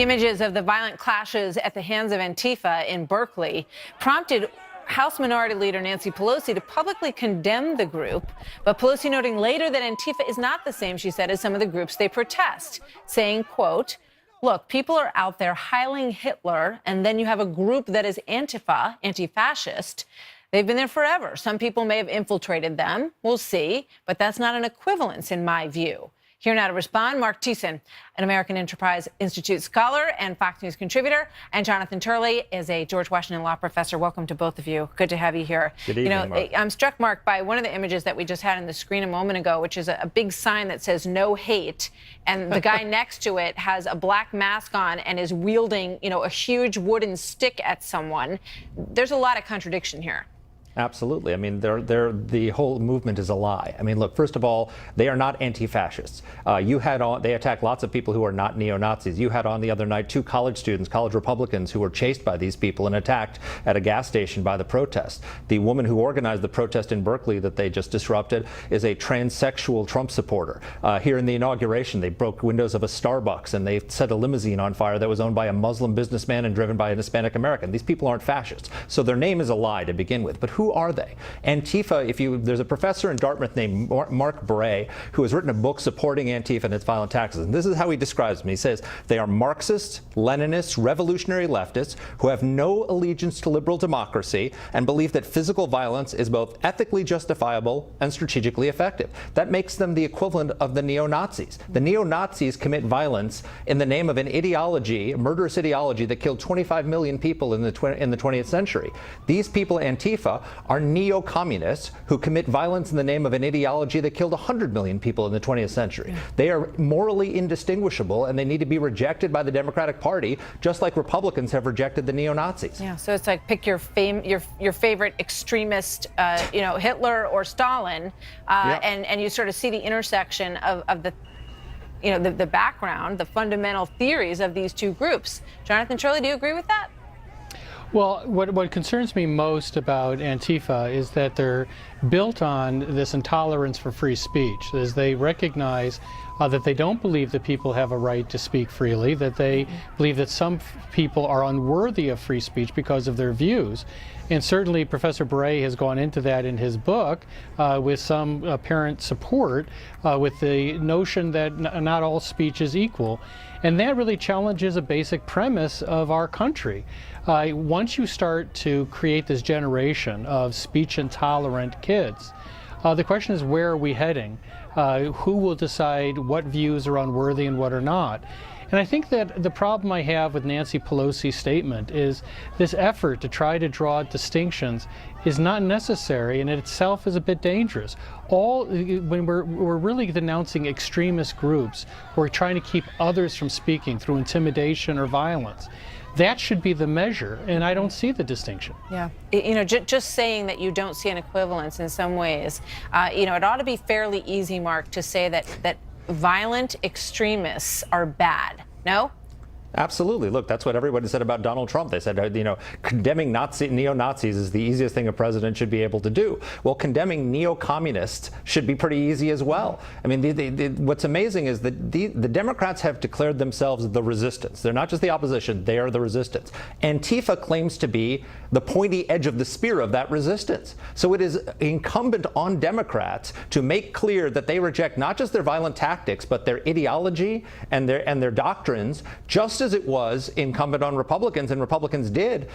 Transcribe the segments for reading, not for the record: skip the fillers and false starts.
The images of the violent clashes at the hands of Antifa in Berkeley prompted House Minority Leader Nancy Pelosi to publicly condemn the group, but Pelosi noting later that Antifa is not the same, she said, as some of the groups they protest, saying, quote, look, people are out there hailing Hitler, and then you have a group that is Antifa, anti-fascist. They've been there forever. Some people may have infiltrated them. We'll see, but that's not an equivalence in my view. Here now to respond, Mark Thiessen, an American Enterprise Institute scholar and Fox News contributor, and Jonathon Turley is a George Washington law professor. Welcome to both of you. Good to have you here. Good evening, Mark. I'm struck, Mark, by one of the images that we just had on the screen a moment ago, which is a big sign that says no hate. And the guy next to it has a black mask on and is wielding, a huge wooden stick at someone. There's a lot of contradiction here. Absolutely. I mean, the whole movement is a lie. I mean, look, first of all, they are not anti-fascists. They attack lots of people who are not neo-Nazis. You had on the other night 2 college students, college Republicans, who were chased by these people and attacked at a gas station by the protest. The woman who organized the protest in Berkeley that they just disrupted is a transsexual Trump supporter. Here in the inauguration, they broke windows of a Starbucks and they set a limousine on fire that was owned by a Muslim businessman and driven by an Hispanic American. These people aren't fascists. So their name is a lie to begin with. But who are they? Antifa, there's a professor in Dartmouth named Mark Bray who has written a book supporting Antifa and its violent taxes. And this is how he describes them. He says, they are Marxists, Leninists, revolutionary leftists who have no allegiance to liberal democracy and believe that physical violence is both ethically justifiable and strategically effective. That makes them the equivalent of the neo-Nazis. The neo-Nazis commit violence in the name of an ideology, a murderous ideology that killed 25 million people in the 20th century. These people, Antifa, are neo-communists who commit violence in the name of an ideology that killed 100 million people in the 20th century. They are morally indistinguishable, and they need to be rejected by the Democratic Party, just like Republicans have rejected the neo-Nazis. Yeah, so it's like pick your favorite extremist, Hitler or Stalin, and you sort of see the intersection of the the background, the fundamental theories of these two groups. Jonathon Turley, do you agree with that? Well, what concerns me most about Antifa is that they're built on this intolerance for free speech, as they recognize that they don't believe that people have a right to speak freely, that they believe that some people are unworthy of free speech because of their views. And certainly Professor Bray has gone into that in his book with some apparent support with the notion that not all speech is equal. And that really challenges a basic premise of our country. Once you start to create this generation of speech intolerant kids, the question is, where are we heading? Who will decide what views are unworthy and what are not? And I think that the problem I have with Nancy Pelosi's statement is this effort to try to draw distinctions is not necessary, and it itself is a bit dangerous. When we're really denouncing extremist groups who are trying to keep others from speaking through intimidation or violence, that should be the measure, and I don't see the distinction. Yeah, just saying that you don't see an equivalence in some ways, it ought to be fairly easy, Mark, to say that violent extremists are bad. No? Absolutely. Look, that's what everybody said about Donald Trump. They said, condemning neo-Nazis is the easiest thing a president should be able to do. Well, condemning neo-communists should be pretty easy as well. I mean, what's amazing is that the Democrats have declared themselves the resistance. They're not just the opposition, they are the resistance. Antifa claims to be the pointy edge of the spear of that resistance. So it is incumbent on Democrats to make clear that they reject not just their violent tactics, but their ideology and their doctrines, just as it was incumbent on Republicans, and Republicans did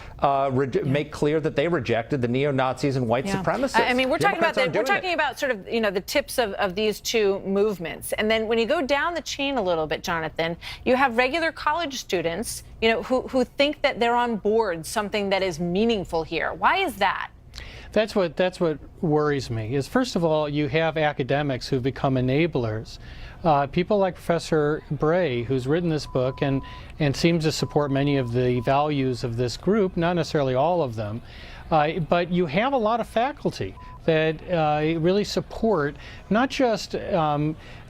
make clear that they rejected the neo-Nazis and white supremacists. I mean, we're talking about sort of the tips of these two movements, and then when you go down the chain a little bit, Jonathon, you have regular college students, who think that they're on board something that is meaningful here. Why is that? That's what worries me. Is first of all, you have academics who've become enablers. People like Professor Bray, who's written this book and seems to support many of the values of this group, not necessarily all of them, but you have a lot of faculty that really support not just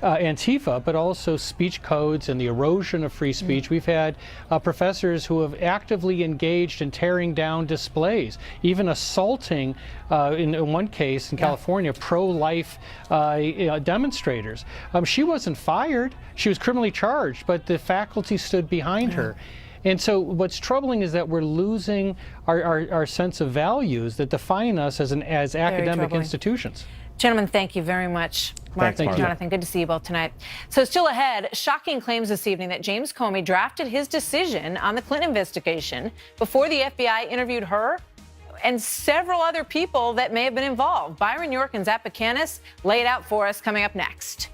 Antifa, but also speech codes and the erosion of free speech. We've had professors who have actively engaged in tearing down displays, even assaulting, in one case in California, pro-life demonstrators. She wasn't fired. She was criminally charged, but the faculty stood behind behind her. And so what's troubling is that we're losing our sense of values that define us as academic institutions. Gentlemen, thank you very much. Mark and Jonathon, good to see you both tonight. So still ahead, shocking claims this evening that James Comey drafted his decision on the Clinton investigation before the FBI interviewed her and several other people that may have been involved. Byron York and Zappacanis lay it out for us coming up next.